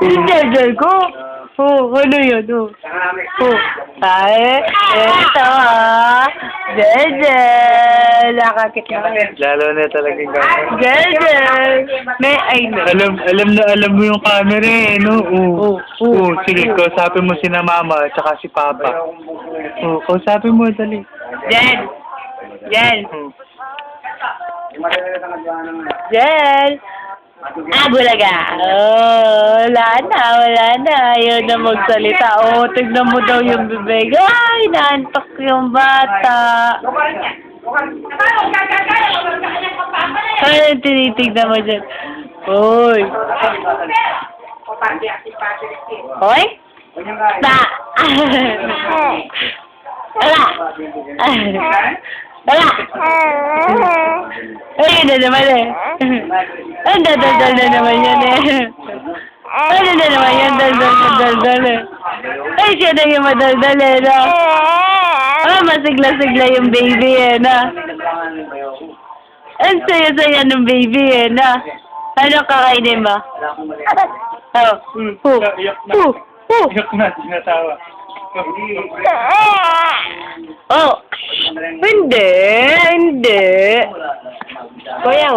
Jejel ko. Ano yun? Ay, eto Jejel. Nakakit na. Lalo na talagang gano'n. Jejel. May ay na. Alam mo yung camera eh, no? Sige, kausapin mo si na mama at saka si papa. Kausapin mo, dali. Jel. Jel. Jel. Bulaga. Wala na. Ayaw na magsalita. Tignan mo daw yung bibig. Ay, naantok yung bata. Ay, tinitignan mo dyan. Hoy. Hoy? Ta. Wala. Ay, na naman eh. Ang dadaldal na naman yan eh. Ano na naman yan, daldal eh. Ay, siya na yung madaldal eh, no? Masigla-sigla yung baby eh, no? Ang saya-saya ng baby eh, no? Ano kakainin mo? Iyak na, sinatawa. Hindi. Kuya,